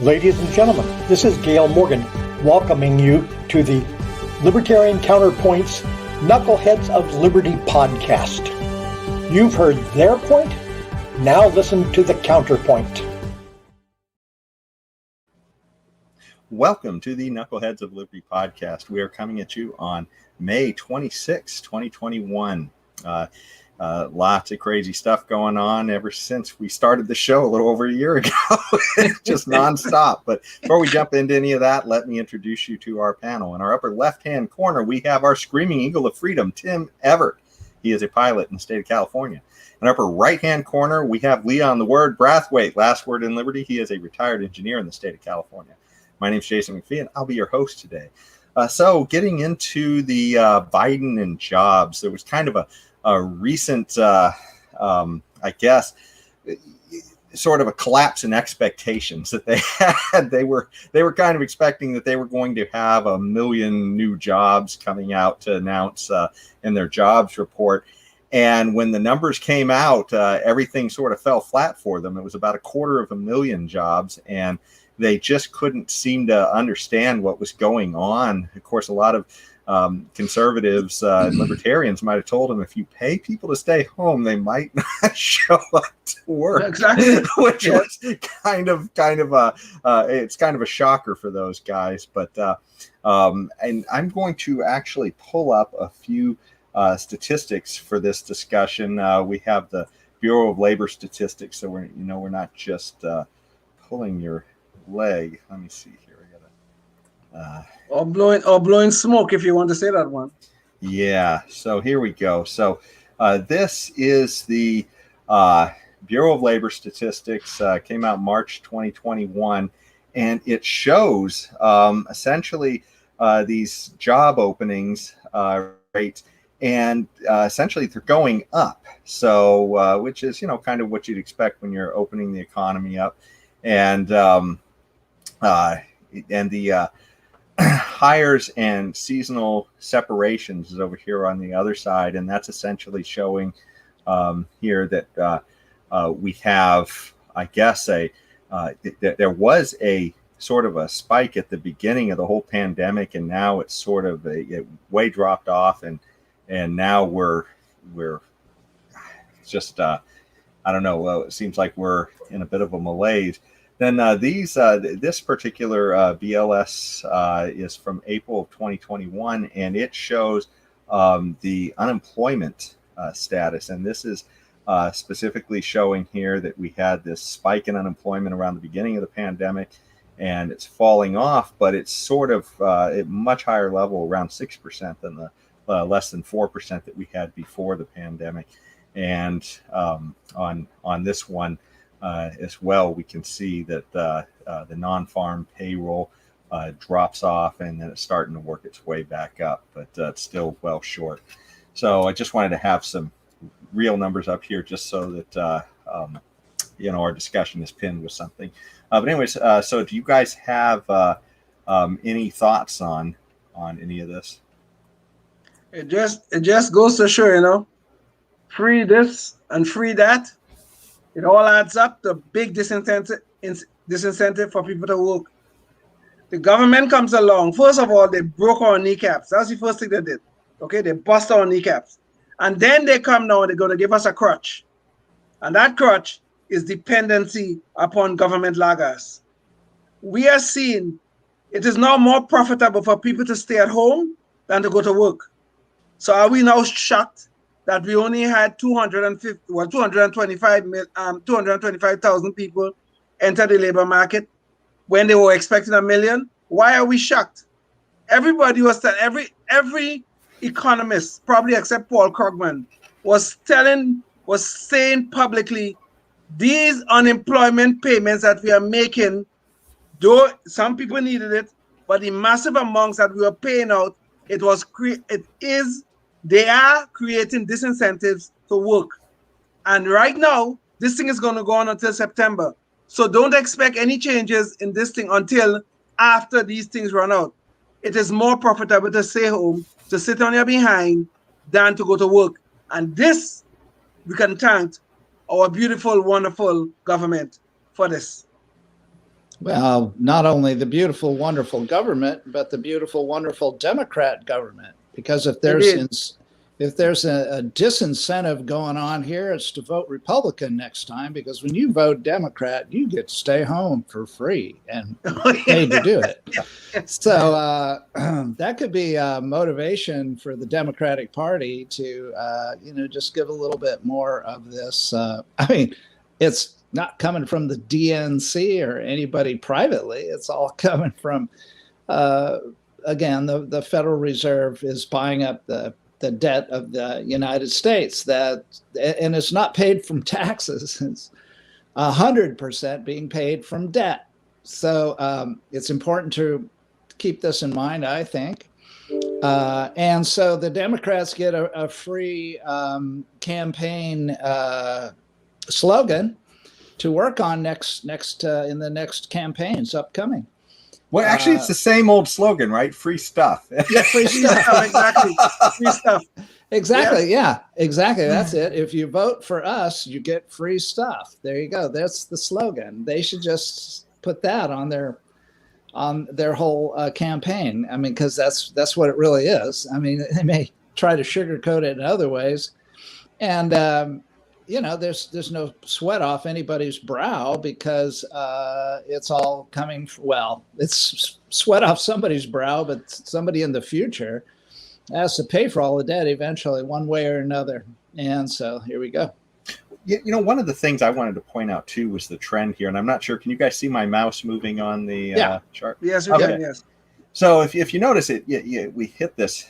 Ladies and gentlemen, this is Gail Morgan welcoming you to the Libertarian Counterpoint's Knuckleheads of Liberty podcast. You've heard their point, now listen to the counterpoint. Welcome to the Knuckleheads of Liberty podcast. We are coming at you on May 26, 2021. Lots of crazy stuff going on ever since we started the show a little over a year ago. Just nonstop. But before we jump into any of that, let me introduce you to our panel. In our upper left-hand corner, we have our screaming eagle of freedom, Tim Everett. He is a pilot in the state of California. In our upper right-hand corner, we have Leon the Word Brathwaite, last word in Liberty. He is a retired engineer in the state of California. My name is Jason McPhee, and I'll be your host today. So getting into the Biden and jobs, there was kind of a recent, I guess, sort of a collapse in expectations that they had. They were kind of expecting that they were going to have 1 million new jobs coming out to announce in their jobs report. And when the numbers came out, everything sort of fell flat for them. It was about 250,000 jobs, and they just couldn't seem to understand what was going on. Of course, a lot of conservatives and libertarians might have told them if you pay people to stay home, they might not show up to work. Exactly. Which was kind of it's kind of a shocker for those guys. But and I'm going to actually pull up a few statistics for this discussion. We have the Bureau of Labor Statistics, so we're not just pulling your leg. Let me see here. Or blowing smoke, if you want to say that one. Yeah. So here we go. So this is the Bureau of Labor Statistics. Came out March 2021, and it shows essentially these job openings rate, and essentially they're going up. So which is kind of what you'd expect when you're opening the economy up, and the hires and seasonal separations is over here on the other side, and that's essentially showing here that we have, I guess, there was a sort of a spike at the beginning of the whole pandemic, and now it's sort of it way dropped off, and now we're just I don't know. Well, it seems like we're in a bit of a malaise. Then this particular BLS is from April of 2021, and it shows the unemployment status. And this is specifically showing here that we had this spike in unemployment around the beginning of the pandemic, and it's falling off, but it's sort of at much higher level, around 6% than the less than 4% that we had before the pandemic. And on this one, as well, we can see that the non-farm payroll drops off, and then it's starting to work its way back up, but it's still well short. So I just wanted to have some real numbers up here, just so that our discussion is pinned with something. But anyways, so do you guys have any thoughts on any of this? It just goes to show, free this and free that. It all adds up to big disincentive for people to work. The government comes along. First of all, they broke our kneecaps. That's the first thing they did. Okay, they bust our kneecaps. And then they come now and they're going to give us a crutch. And that crutch is dependency upon government laggards. We are seeing it is now more profitable for people to stay at home than to go to work. So are we now shocked that we only had 225,000 people enter the labor market when they were expecting 1 million? Why are we shocked? Everybody was telling, every economist, probably except Paul Krugman, was saying publicly, these unemployment payments that we are making, though some people needed it, but the massive amounts that we were paying out, they are creating disincentives to work. And right now, this thing is going to go on until September. So don't expect any changes in this thing until after these things run out. It is more profitable to stay home, to sit on your behind, than to go to work. And this, we can thank our beautiful, wonderful government for this. Well, not only the beautiful, wonderful government, but the beautiful, wonderful Democrat government. Because if there's a disincentive going on here, it's to vote Republican next time. Because when you vote Democrat, you get to stay home for free and paid to do it. So that could be motivation for the Democratic Party to, just give a little bit more of this. It's not coming from the DNC or anybody privately. It's all coming from, again, the Federal Reserve is buying up the debt of the United States, and it's not paid from taxes. It's 100% being paid from debt. So it's important to keep this in mind, I think. And so the Democrats get a free campaign slogan to work on next in the next campaigns upcoming. Well, actually, it's the same old slogan, right? Free stuff. Yeah, free stuff. Exactly. Free stuff. Exactly. Yeah, exactly. That's it. If you vote for us, you get free stuff. There you go. That's the slogan. They should just put that on their whole campaign. I mean, because that's what it really is. I mean, they may try to sugarcoat it in other ways, and there's no sweat off anybody's brow because it's all coming. It's sweat off somebody's brow, but somebody in the future has to pay for all the debt eventually, one way or another. And so here we go. One of the things I wanted to point out too was the trend here, and I'm not sure. Can you guys see my mouse moving on the chart? Yes, we can. Yes. So if you notice it, we hit this,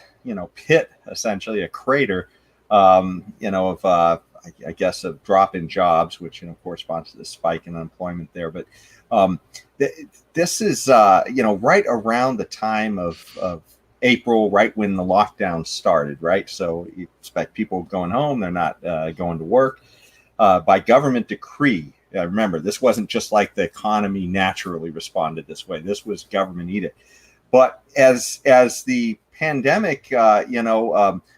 pit, essentially a crater, of I guess a drop in jobs, which corresponds to the spike in unemployment there. But this is right around the time of April, right when the lockdown started, right? So you expect people going home; they're not going to work by government decree. Remember, this wasn't just like the economy naturally responded this way. This was government edict. But as the pandemic,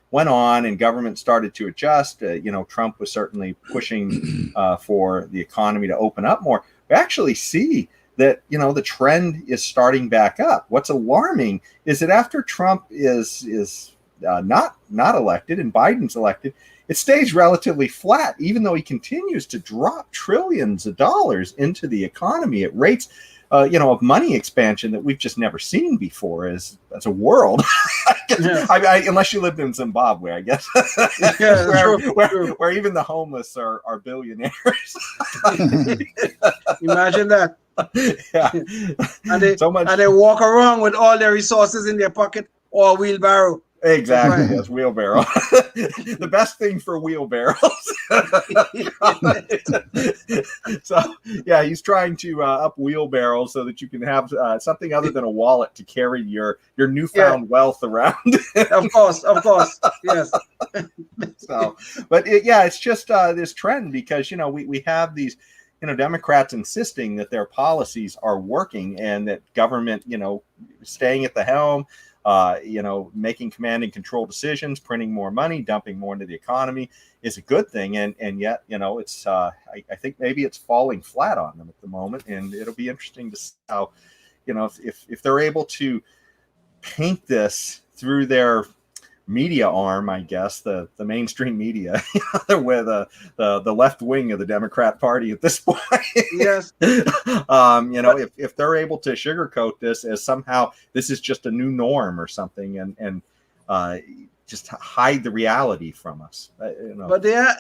went on and government started to adjust, Trump was certainly pushing for the economy to open up more. We actually see that, the trend is starting back up. What's alarming is that after Trump is not elected and Biden's elected, it stays relatively flat, even though he continues to drop trillions of dollars into the economy at rates of money expansion that we've just never seen before as a world. Unless you lived in Zimbabwe, I guess, where even the homeless are billionaires. Imagine that. Yeah. And they walk around with all their resources in their pocket or a wheelbarrow. Exactly. Right. Yes, wheelbarrow. The best thing for wheelbarrows. So, yeah, he's trying to up wheelbarrows so that you can have something other than a wallet to carry your newfound wealth around. Of course, yes. So, but it's just this trend because we have these Democrats insisting that their policies are working and that government staying at the helm. Making command and control decisions, printing more money, dumping more into the economy is a good thing. And yet, it's I think maybe it's falling flat on them at the moment. And it'll be interesting to see how, if they're able to paint this through their media arm, I guess, the mainstream media, with the left wing of the Democrat Party at this point. Yes. If they're able to sugarcoat this as somehow this is just a new norm or something, and just hide the reality from us. But they are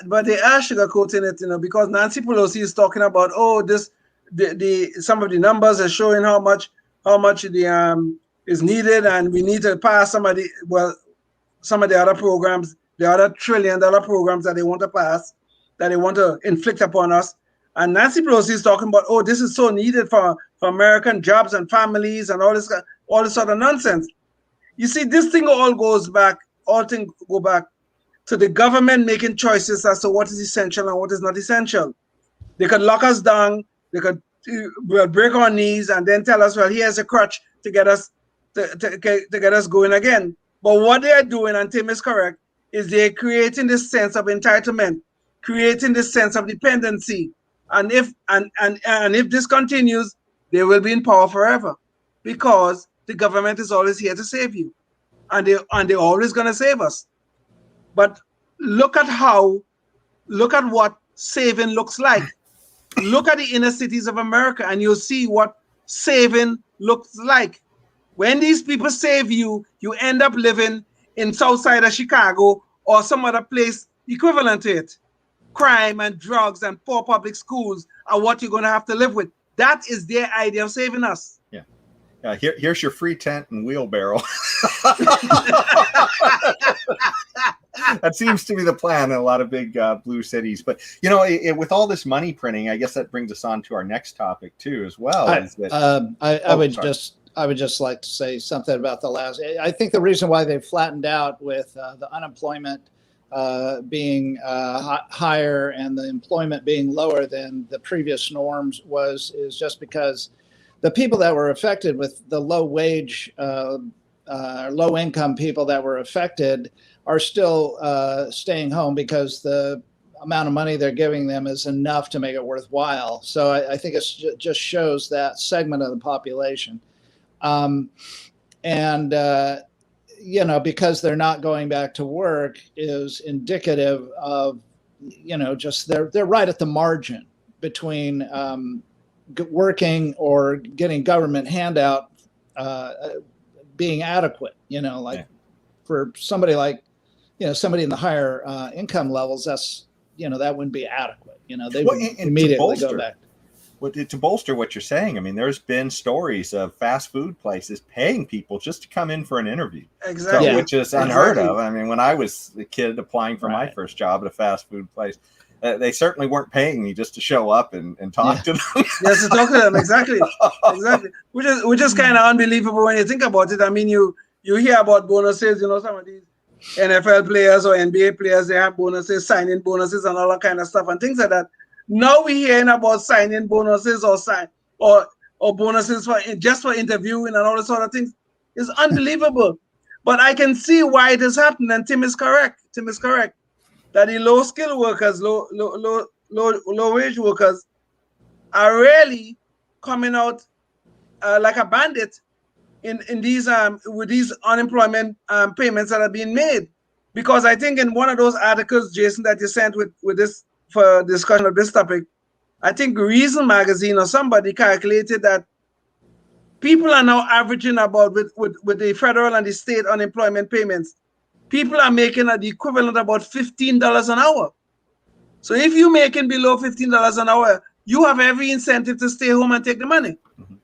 sugarcoating it, because Nancy Pelosi is talking about some of the numbers are showing how much the is needed, and we need to pass some of the other programs, the other $1 trillion programs that they want to pass, that they want to inflict upon us. And Nancy Pelosi is talking about, this is so needed for American jobs and families and all this sort of nonsense. You see, this thing all things go back to the government making choices as to what is essential and what is not essential. They could lock us down, they could break our knees and then tell us, well, here's a crutch to get us to get us going again. But what they are doing, and Tim is correct, is they're creating this sense of entitlement, creating this sense of dependency. And if this continues, they will be in power forever because the government is always here to save you, and they're always going to save us. But look at what saving looks like. Look at the inner cities of America, and you'll see what saving looks like. When these people save you, you end up living in south side of Chicago or some other place equivalent to it. Crime and drugs and poor public schools are what you're going to have to live with. That is their idea of saving us. Yeah. Here's your free tent and wheelbarrow. That seems to be the plan in a lot of big blue cities. But, with all this money printing, I guess that brings us on to our next topic, too, as well. I would just like to say something about the last. I think the reason why they flattened out with the unemployment being higher and the employment being lower than the previous norms is just because the people that were affected with the low wage, low income people that were affected are still staying home because the amount of money they're giving them is enough to make it worthwhile. So I think it just shows that segment of the population. Because they're not going back to work is indicative of, just they're right at the margin between working or getting government handout being adequate, for somebody like, somebody in the higher income levels, that's, that wouldn't be adequate. They would immediately go back. Well, to bolster what you're saying, I mean, there's been stories of fast food places paying people just to come in for an interview. Exactly. Which is unheard of. I mean, when I was a kid applying for my first job at a fast food place, they certainly weren't paying me just to show up and talk to them. Yes, to talk to them. Exactly. Which is kind of unbelievable when you think about it. I mean, you hear about bonuses, some of these NFL players or NBA players, they have bonuses, signing bonuses and all that kind of stuff and things like that. Now we're hearing about signing bonuses or bonuses for interviewing and all this sort of things. It's unbelievable. But I can see why it is happening, and Tim is correct. That the low skill workers, low wage workers are really coming out like a bandit in these with these unemployment payments that are being made. Because I think in one of those articles, Jason, that you sent with this for discussion of this topic, I think Reason Magazine or somebody calculated that people are now averaging about with the federal and the state unemployment payments, people are making the equivalent of about $15 an hour. So if you're making below $15 an hour, you have every incentive to stay home and take the money. Mm-hmm.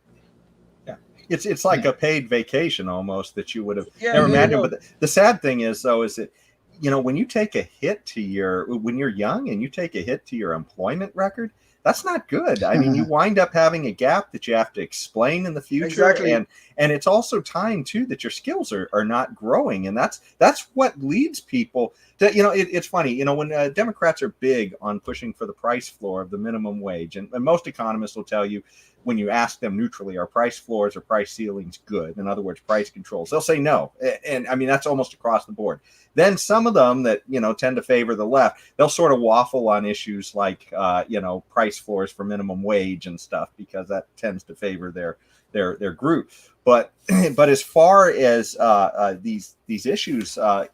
Yeah, it's like a paid vacation almost that you would have never imagined. But the sad thing is, though, is that when you take a hit to when you're young and you take a hit to your employment record, that's not good. I mean, you wind up having a gap that you have to explain in the future. Exactly. And it's also time too that your skills are not growing. And that's what leads people to, it's funny, when Democrats are big on pushing for the price floor of the minimum wage. And most economists will tell you, when you ask them neutrally, are price floors or price ceilings good? In other words, price controls. They'll say no. And I mean, that's almost across the board. Then some of them that, tend to favor the left, they'll sort of waffle on issues like, price floors for minimum wage and stuff, because that tends to favor their group. But as far as these issues, the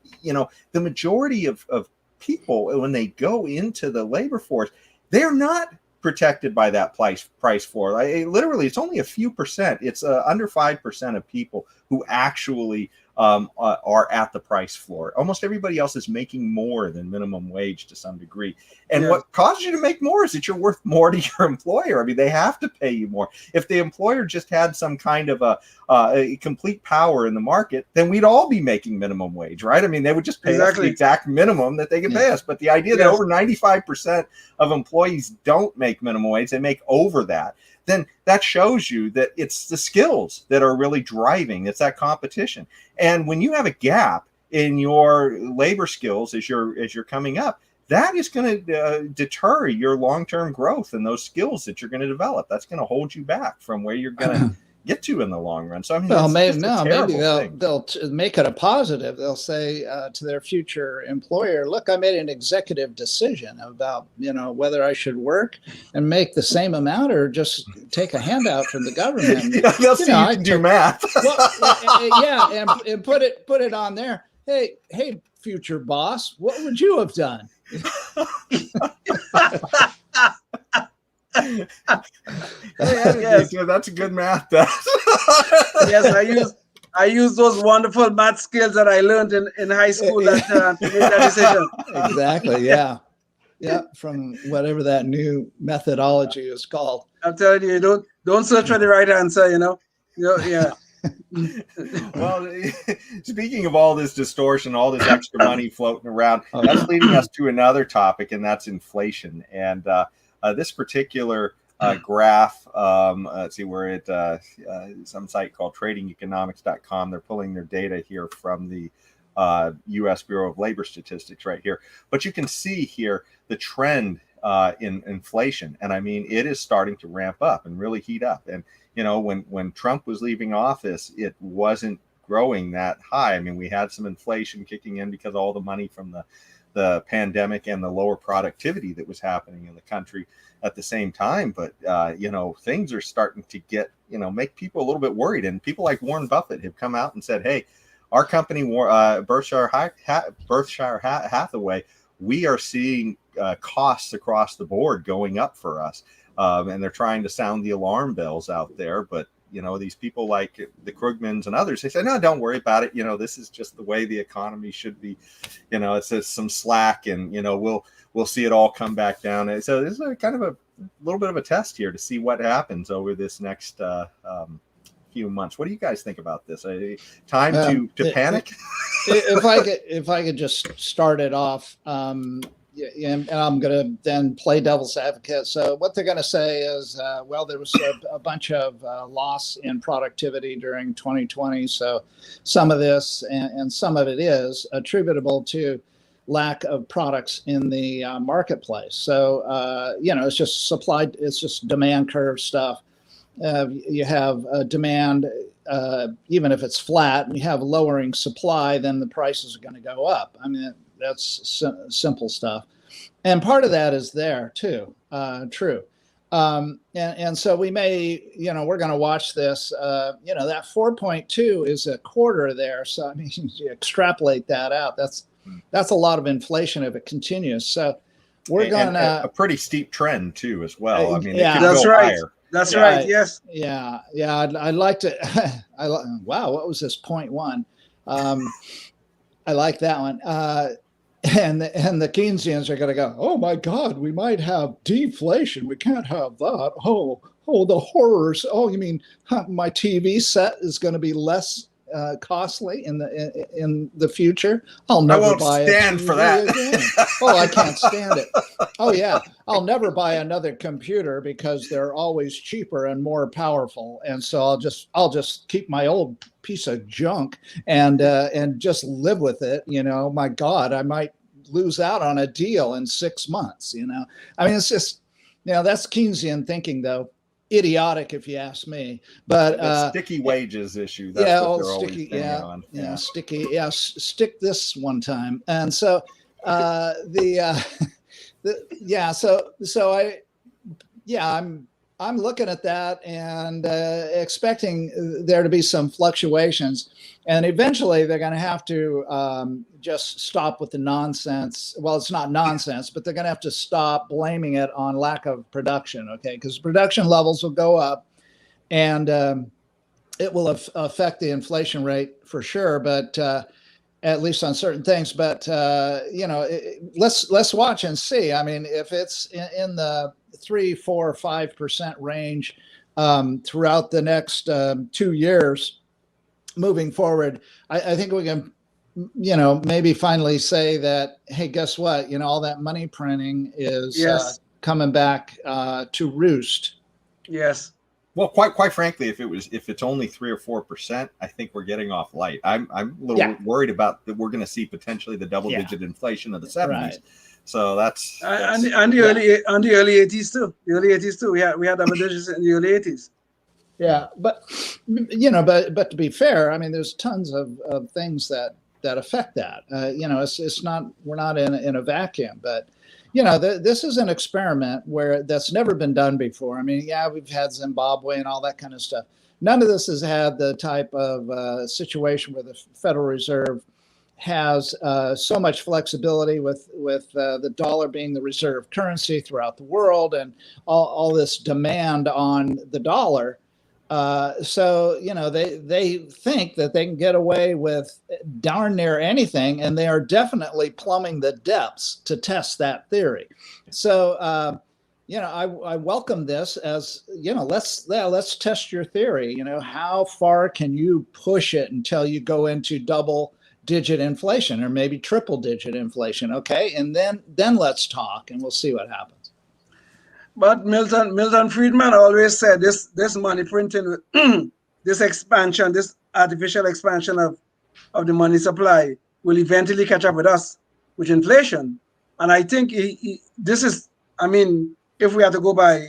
majority of people, when they go into the labor force, they're not protected by that price floor. Literally, it's only a few percent. It's under 5% of people who actually are at the price floor. Almost everybody else is making more than minimum wage to some degree. And what causes you to make more is that you're worth more to your employer. I mean, they have to pay you more. If the employer just had some kind of a complete power in the market, then we'd all be making minimum wage, right? I mean, they would just pay us the exact minimum that they can pay us. But the idea that over 95% of employees don't make minimum wage, they make over that, then that shows you that it's the skills that are really driving. It's that competition. And when you have a gap in your labor skills as you're coming up, that is going to deter your long-term growth and those skills that you're going to develop. That's going to hold you back from where you're going to get to in the long run. So I mean, well, maybe thing. they'll make it a positive. They'll say to their future employer, "Look, I made an executive decision about whether I should work and make the same amount or just take a handout from the government." Yeah, they'll see you can do math. Yeah, and put it on there. Hey, future boss, what would you have done? Yes. That's a good math test. Yes, I use those wonderful math skills that I learned in high school to make that decision. Exactly. Yeah. From whatever that new methodology is called. I'm telling you, don't search for the right answer. Yeah. Well, speaking of all this distortion, all this extra money floating around, that's leading us to another topic, and that's inflation. And this particular graph, let's see, we're at some site called tradingeconomics.com. They're pulling their data here from the U.S. Bureau of Labor Statistics right here. But you can see here the trend in inflation. And I mean, it is starting to ramp up and really heat up. And, when Trump was leaving office, it wasn't growing that high. I mean, we had some inflation kicking in because of all the money from the pandemic and the lower productivity that was happening in the country at the same time. But, things are starting to get, make people a little bit worried. And people like Warren Buffett have come out and said, hey, our company, Berkshire Hathaway, we are seeing costs across the board going up for us. And they're trying to sound the alarm bells out there. But, these people like the Krugmans and others, they say, no, don't worry about it. This is just the way the economy should be. It's some slack and, we'll see it all come back down. And so this is kind of a little bit of a test here to see what happens over this next few months. What do you guys think about this? Time to panic? If I could just start it off, and I'm going to then play devil's advocate. So what they're going to say is, there was a bunch of loss in productivity during 2020. So some of this and some of it is attributable to lack of products in the marketplace. So, it's just it's just demand curve stuff. You have demand, even if it's flat, and you have lowering supply, then the prices are going to go up. I mean, that's simple stuff. And part of that is there too, true. And so we may, we're going to watch this, that 4.2 is a quarter there. So I mean, you extrapolate that out. That's a lot of inflation if it continues. So we're going to a pretty steep trend too, as well. I mean, that's right. Higher. That's right. Yes. Yeah. I'd like to. Wow. What was this 0.1? I like that one. And the Keynesians are going to go, oh my God, we might have deflation. We can't have that. Oh, the horrors. Oh, you mean my TV set is going to be less costly in the future? I'll never buy stand for that. Again. Oh, I can't stand it. Oh yeah, I'll never buy another computer because they're always cheaper and more powerful. And so I'll just keep my old piece of junk and just live with it. My God, I might lose out on a deal in 6 months. I mean, it's just that's Keynesian thinking, though. Idiotic, if you ask me. But the sticky wages issue. That's what they're sticky. On. Sticky. Yeah, stick this one time. And so I'm looking at that and expecting there to be some fluctuations, and eventually they're going to have to just stop with the nonsense. Well, it's not nonsense, but they're going to have to stop blaming it on lack of production. Okay, because production levels will go up, and it will affect the inflation rate for sure. But at least on certain things. But let's watch and see. I mean, if it's in the 3, 4, 5% range throughout the next 2 years moving forward, I think we can, maybe finally say that, hey, guess what? All that money printing is coming back to roost. Yes. Well, quite frankly, if it's only 3 or 4%, I think we're getting off light. I'm a little worried about that. We're going to see potentially the double-digit inflation of the 70s. Right. So that's and the early 80s too. The early 80s too. We had double digits in the early 80s. Yeah, but But to be fair, I mean, there's tons of things that affect that. It's not, we're not in a vacuum, but this is an experiment where that's never been done before. I mean, yeah, we've had Zimbabwe and all that kind of stuff. None of this has had the type of situation where the Federal Reserve has so much flexibility with the dollar being the reserve currency throughout the world, and all this demand on the dollar. So they think that they can get away with darn near anything, and they are definitely plumbing the depths to test that theory. So I welcome this as let's test your theory. How far can you push it until you go into double-digit inflation or maybe triple-digit inflation? Okay, and then let's talk, and we'll see what happens. But Milton Friedman always said this money printing, this expansion, this artificial expansion of the money supply will eventually catch up with us with inflation. And I think this is, I mean, if we have to go by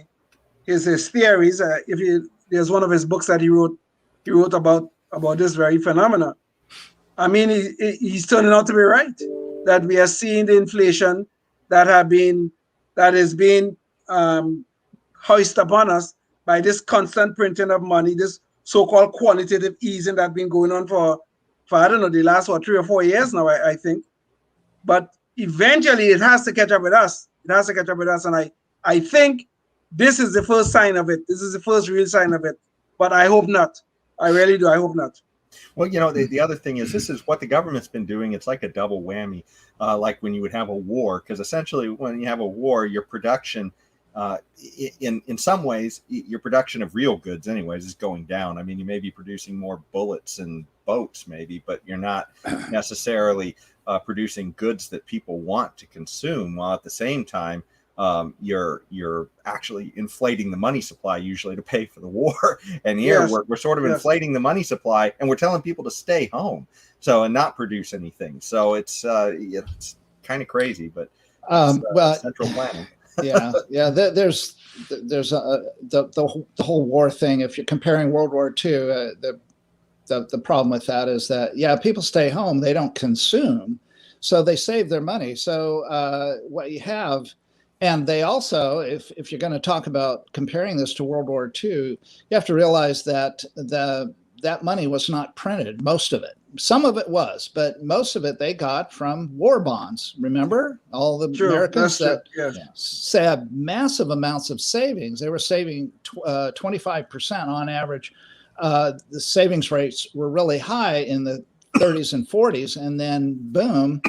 his theories, there's one of his books that he wrote about this very phenomena. I mean, he's turning out to be right, that we are seeing the inflation that is being hoisted upon us by this constant printing of money, this so-called quantitative easing that's been going on for I don't know, the last 3 or 4 years now, I think. But eventually it has to catch up with us. It has to catch up with us. And I think this is the first sign of it. This is the first real sign of it. But I hope not. I really do. I hope not. Well, the other thing is, this is what the government's been doing. It's like a double whammy, like when you would have a war, because essentially when you have a war, your production, in some ways, your production of real goods anyways is going down. I mean, you may be producing more bullets and boats maybe, but you're not necessarily producing goods that people want to consume, while at the same time you're actually inflating the money supply usually to pay for the war. And here we're sort of inflating the money supply, and we're telling people to stay home and not produce anything. So it's kind of crazy, but central planning. yeah. There's the whole war thing. If you're comparing World War II, the problem with that is that people stay home, they don't consume, so they save their money. So what you have, and they also, if you're going to talk about comparing this to World War II, you have to realize that that money was not printed. Most of it. Some of it was, but most of it they got from war bonds. Remember, all the Americans that had massive amounts of savings. They were saving 25% on average. The savings rates were really high in the 30s and 40s, and then boom.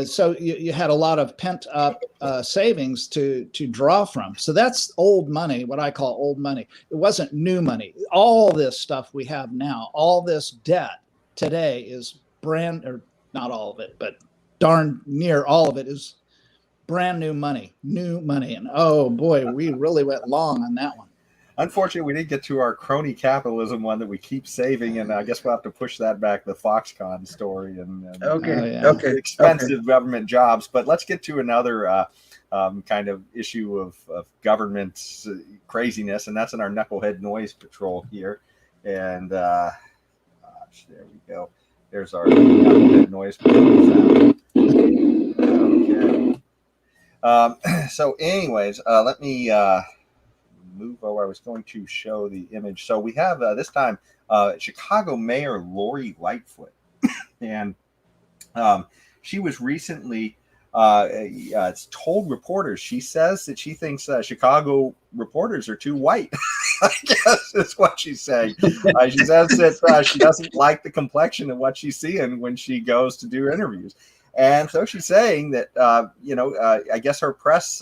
So you had a lot of pent up savings to draw from. So that's old money, what I call old money. It wasn't new money. All this stuff we have now, all this debt today is or not all of it, but darn near all of it is brand new money. And oh boy, we really went long on that one. Unfortunately, we didn't get to our crony capitalism one that we keep saving, and I guess we'll have to push that back, the Foxconn story and expensive government jobs. But let's get to another kind of issue of government craziness, and that's in our Knucklehead Noise Patrol here. And there we go. There's our Knucklehead Noise Patrol sound. Okay. So anyways, let me... move over. I was going to show the image. So we have this time Chicago Mayor Lori Lightfoot, and she was recently told reporters. She says that she thinks Chicago reporters are too white. I guess is what she's saying. She says that she doesn't like the complexion of what she's seeing when she goes to do interviews. And so she's saying that I guess her press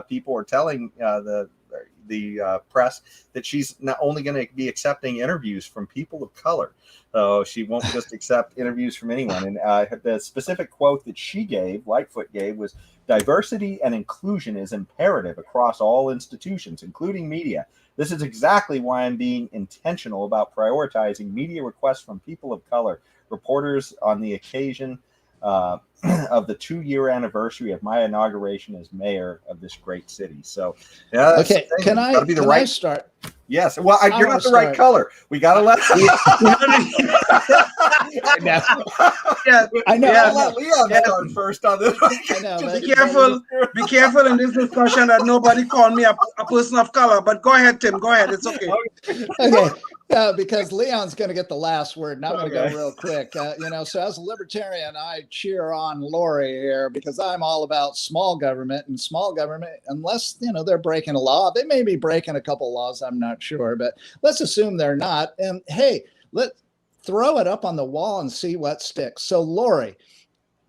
people are telling the press that she's not only going to be accepting interviews from people of color. So she won't just accept interviews from anyone. And the specific quote that Lightfoot gave, was, "Diversity and inclusion is imperative across all institutions, including media. This is exactly why I'm being intentional about prioritizing media requests from people of color, reporters on the occasion of the 2-year anniversary of my inauguration as mayor of this great city." So, okay, can I start? Yes. Well, I you're wanna not the right start. color. We got to let. Yeah, I know. yeah, I'll let Leon start first on this. I know, be but careful. Be careful in this discussion that nobody call me a person of color. But go ahead, Tim. Go ahead. It's okay. okay, because Leon's going to get the last word, and I'm going to Okay. go real quick. So as a libertarian, I cheer on Lori here because I'm all about small government, and small government, unless they're breaking a law, they may be breaking a couple laws. I'm not sure, but let's assume they're not. And hey, let's throw it up on the wall and see what sticks. So Lori,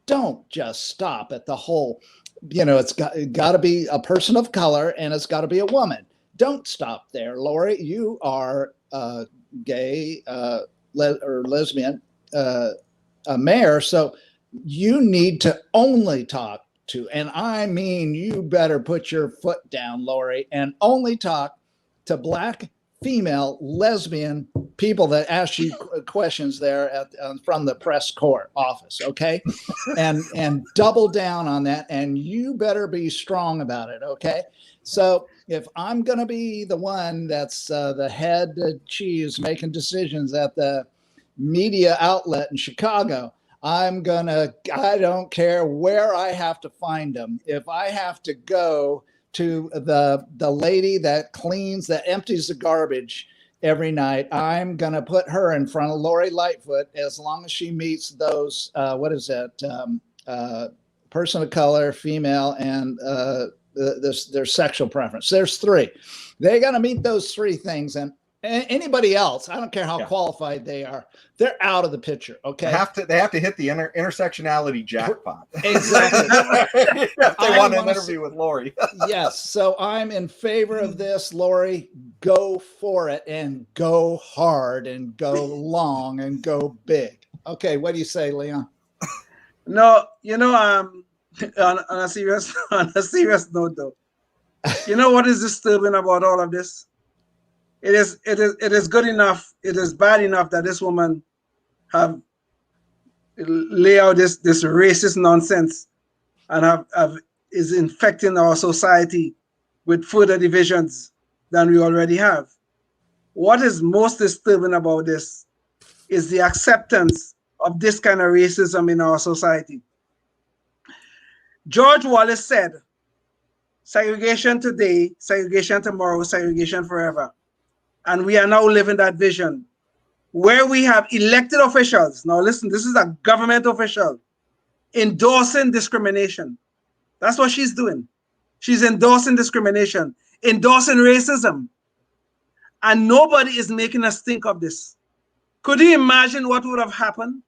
don't just stop at the whole. It's got to be a person of color, and it's got to be a woman. Don't stop there, Lori. You are gay or lesbian mayor, so you need to only talk to, and I mean, you better put your foot down, Lori, and only talk to Black, female, lesbian people that ask you questions there from the press corps office, okay? and double down on that, and you better be strong about it, okay? So if I'm going to be the one that's the head cheese making decisions at the media outlet in Chicago, I don't care where I have to find them. If I have to go to the lady that empties the garbage every night, I'm going to put her in front of Lori Lightfoot as long as she meets those, person of color, female, and their sexual preference. There's three. They got to meet those three things. And anybody else, I don't care how qualified they are, they're out of the picture. Okay. They have to hit the intersectionality jackpot. Exactly. If they want an interview with Lori. Yes. So I'm in favor of this, Lori. Go for it and go hard and go long and go big. Okay. What do you say, Leon? No, on a serious note, though, you know what is disturbing about all of this? It is good enough. It is bad enough that this woman have lay out this racist nonsense and is infecting our society with further divisions than we already have. What is most disturbing about this is the acceptance of this kind of racism in our society. George Wallace said, segregation today, segregation tomorrow, segregation forever. And we are now living that vision where we have elected officials. Now listen, this is a government official endorsing discrimination. That's what she's doing. She's endorsing discrimination, endorsing racism. And nobody is making us think of this. Could you imagine what would have happened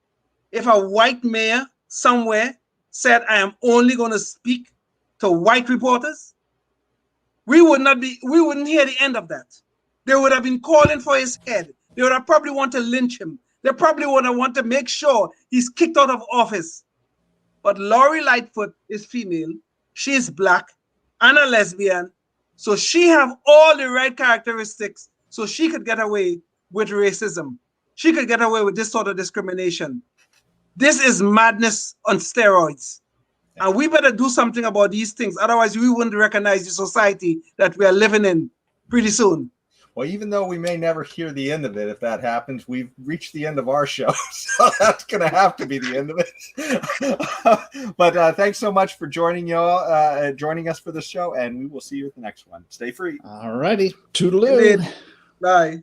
if a white mayor somewhere said, I am only going to speak to white reporters? We wouldn't hear the end of that. They would have been calling for his head. They would have probably want to lynch him. They probably would have want to make sure he's kicked out of office. But Lori Lightfoot is female. She is Black and a lesbian. So she have all the right characteristics so she could get away with racism. She could get away with this sort of discrimination. This is madness on steroids. And we better do something about these things. Otherwise, we wouldn't recognize the society that we are living in pretty soon. Well, even though we may never hear the end of it, if that happens, we've reached the end of our show. So that's going to have to be the end of it. But thanks so much for joining us for this show. And we will see you at the next one. Stay free. All righty. Toodaloo. Bye.